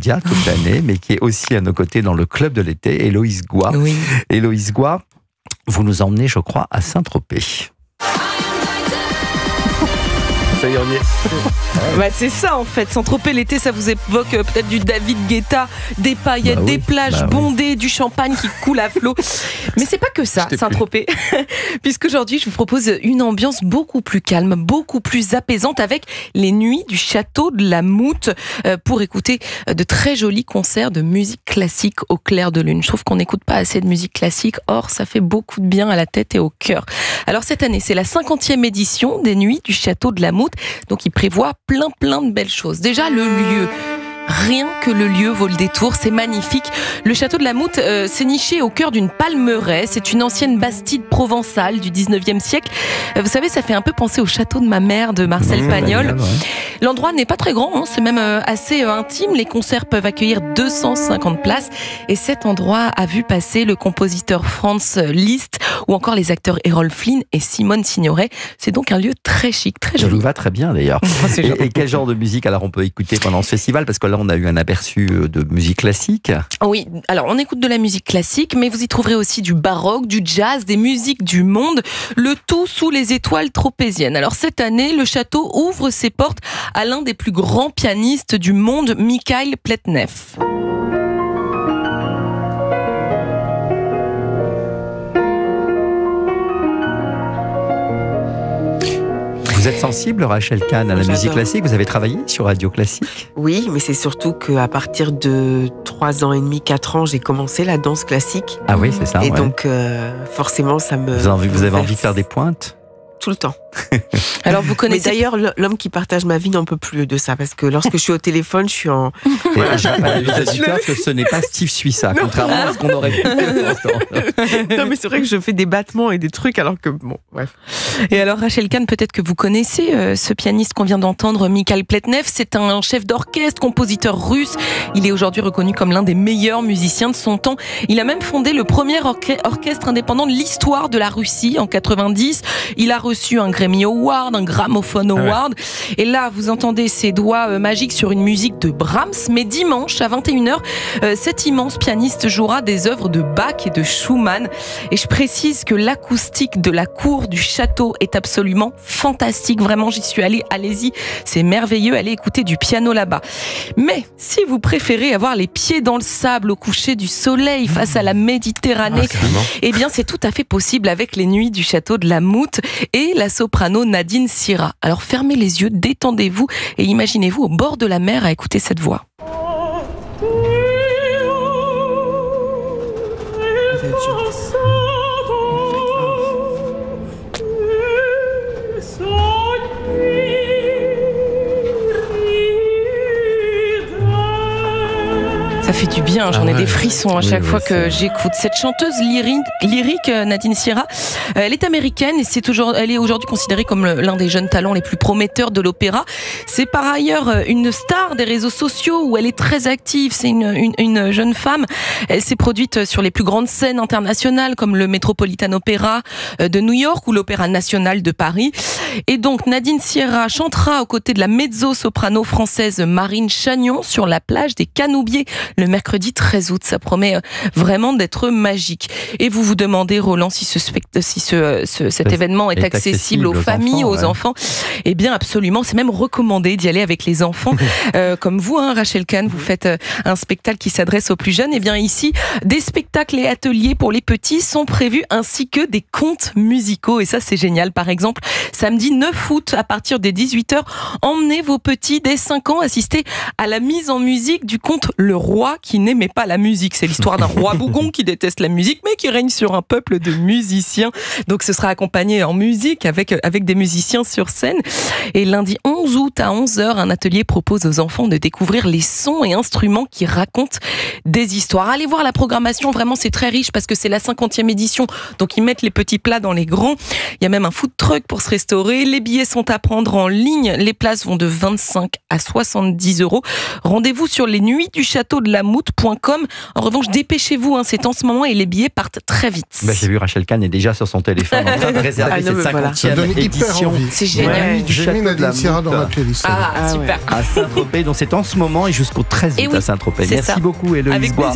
médias toute l'année, mais qui est aussi à nos côtés dans le club de l'été, Héloïse Goua. Oui. Héloïse Goua, vous nous emmenez, je crois, à Saint-Tropez. Ça y est, on y est. Bah c'est ça en fait, Saint-Tropez l'été, ça vous évoque peut-être du David Guetta, des paillettes, des plages bondées, du champagne qui coule à flot. Mais c'est pas que ça, Saint-Tropez, puisqu'aujourd'hui je vous propose une ambiance beaucoup plus calme, beaucoup plus apaisante avec les nuits du château de la Moute pour écouter de très jolis concerts de musique classique au clair de lune. Je trouve qu'on n'écoute pas assez de musique classique, or ça fait beaucoup de bien à la tête et au cœur. Alors cette année, c'est la 50e édition des nuits du château de la Moute. Donc il prévoit plein de belles choses. Déjà le lieu. Rien que le lieu vaut le détour, c'est magnifique. Le château de la Moute s'est niché au cœur d'une palmeraie. C'est une ancienne bastide provençale du 19e siècle. Vous savez, ça fait un peu penser au château de ma mère de Marcel Pagnol. L'endroit n'est pas très grand, hein, c'est même assez intime. Les concerts peuvent accueillir 250 places. Et cet endroit a vu passer le compositeur Franz Liszt ou encore les acteurs Errol Flynn et Simone Signoret. C'est donc un lieu très chic, très joli. Ça nous va très bien d'ailleurs. Et quel genre de musique alors on peut écouter pendant ce festival? Parce que là on a eu un aperçu de musique classique. Oui, alors on écoute de la musique classique, mais vous y trouverez aussi du baroque, du jazz, des musiques du monde, le tout sous les étoiles tropéziennes. Alors cette année, le château ouvre ses portes à l'un des plus grands pianistes du monde, Mikhail Pletnev. Vous êtes sensible, Rachel Kahn, à la musique classique? Vous avez travaillé sur Radio Classique? Oui, mais c'est surtout qu'à partir de 3 ans et demi, 4 ans, j'ai commencé la danse classique. Ah oui, c'est ça. Et donc, forcément, ça me... Vous avez envie de faire des pointes? Tout le temps. Alors vous connaissez... Mais d'ailleurs, l'homme qui partage ma vie n'en peut plus de ça, parce que lorsque je suis au téléphone, je suis en... Voilà, je rappelle à l'auditeur que ce n'est pas Steve Suissa, contrairement à ce qu'on aurait pu faire. Non, mais c'est vrai que je fais des battements et des trucs, alors que bon, bref. Et alors Rachel Kahn, peut-être que vous connaissez ce pianiste qu'on vient d'entendre, Mikhail Pletnev. C'est un chef d'orchestre, compositeur russe. Il est aujourd'hui reconnu comme l'un des meilleurs musiciens de son temps. Il a même fondé le premier orchestre indépendant de l'histoire de la Russie en 90. Il a reçu un Grammy Award, un Gramophone Award. Et là, vous entendez ses doigts magiques sur une musique de Brahms. Mais dimanche, à 21h, cet immense pianiste jouera des œuvres de Bach et de Schumann. Et je précise que l'acoustique de la cour du château est absolument fantastique. Vraiment, j'y suis allée. Allez-y, c'est merveilleux. Allez écouter du piano là-bas. Mais si vous préférez avoir les pieds dans le sable au coucher du soleil face à la Méditerranée, eh bien, c'est tout à fait possible avec les nuits du château de la Moute et la soprano Nadine Sira. Alors fermez les yeux, détendez-vous et imaginez-vous au bord de la mer à écouter cette voix. Ça fait du bien, j'en ai des frissons à chaque fois que j'écoute. Cette chanteuse lyrique, Nadine Sira, elle est américaine et elle est aujourd'hui considérée comme l'un des jeunes talents les plus prometteurs de l'opéra. C'est par ailleurs une star des réseaux sociaux où elle est très active. C'est une jeune femme. Elle s'est produite sur les plus grandes scènes internationales comme le Metropolitan Opera de New York ou l'Opéra National de Paris. Et donc Nadine Sira chantera aux côtés de la mezzo-soprano française Marine Chagnon sur la plage des Canoubiers le mercredi 13 août. Ça promet vraiment d'être magique. Et vous vous demandez, Roland, si cet événement est accessible aux familles, aux enfants. Eh bien, absolument. C'est même recommandé d'y aller avec les enfants. Comme vous, Rachel Kahn, vous faites un spectacle qui s'adresse aux plus jeunes. Eh bien, ici, des spectacles et ateliers pour les petits sont prévus, ainsi que des contes musicaux. Et ça, c'est génial. Par exemple, samedi 9 août, à partir des 18h, emmenez vos petits dès 5 ans assister à la mise en musique du conte Le Roi qui n'aimait pas la musique. C'est l'histoire d'un roi bougon qui déteste la musique, mais qui règne sur un peuple de musiciens. Donc ce sera accompagné en musique avec des musiciens sur scène. Et lundi 11 août à 11h, un atelier propose aux enfants de découvrir les sons et instruments qui racontent des histoires. Allez voir la programmation, vraiment c'est très riche parce que c'est la 50e édition. Donc ils mettent les petits plats dans les grands. Il y a même un food truck pour se restaurer. Les billets sont à prendre en ligne. Les places vont de 25 à 70 €. Rendez-vous sur les nuits du château de châteaudelamoute.com. En revanche, dépêchez-vous, c'est en ce moment et les billets partent très vite. J'ai vu Rachel Kahn est déjà sur son téléphone en train de réserver cette 50e édition. C'est génial. J'ai mis Nadine Sierra dans ma playlist. Super. À Saint-Tropez, donc c'est en ce moment et jusqu'au 13 août à Saint-Tropez. Merci beaucoup, Héloïse Bois.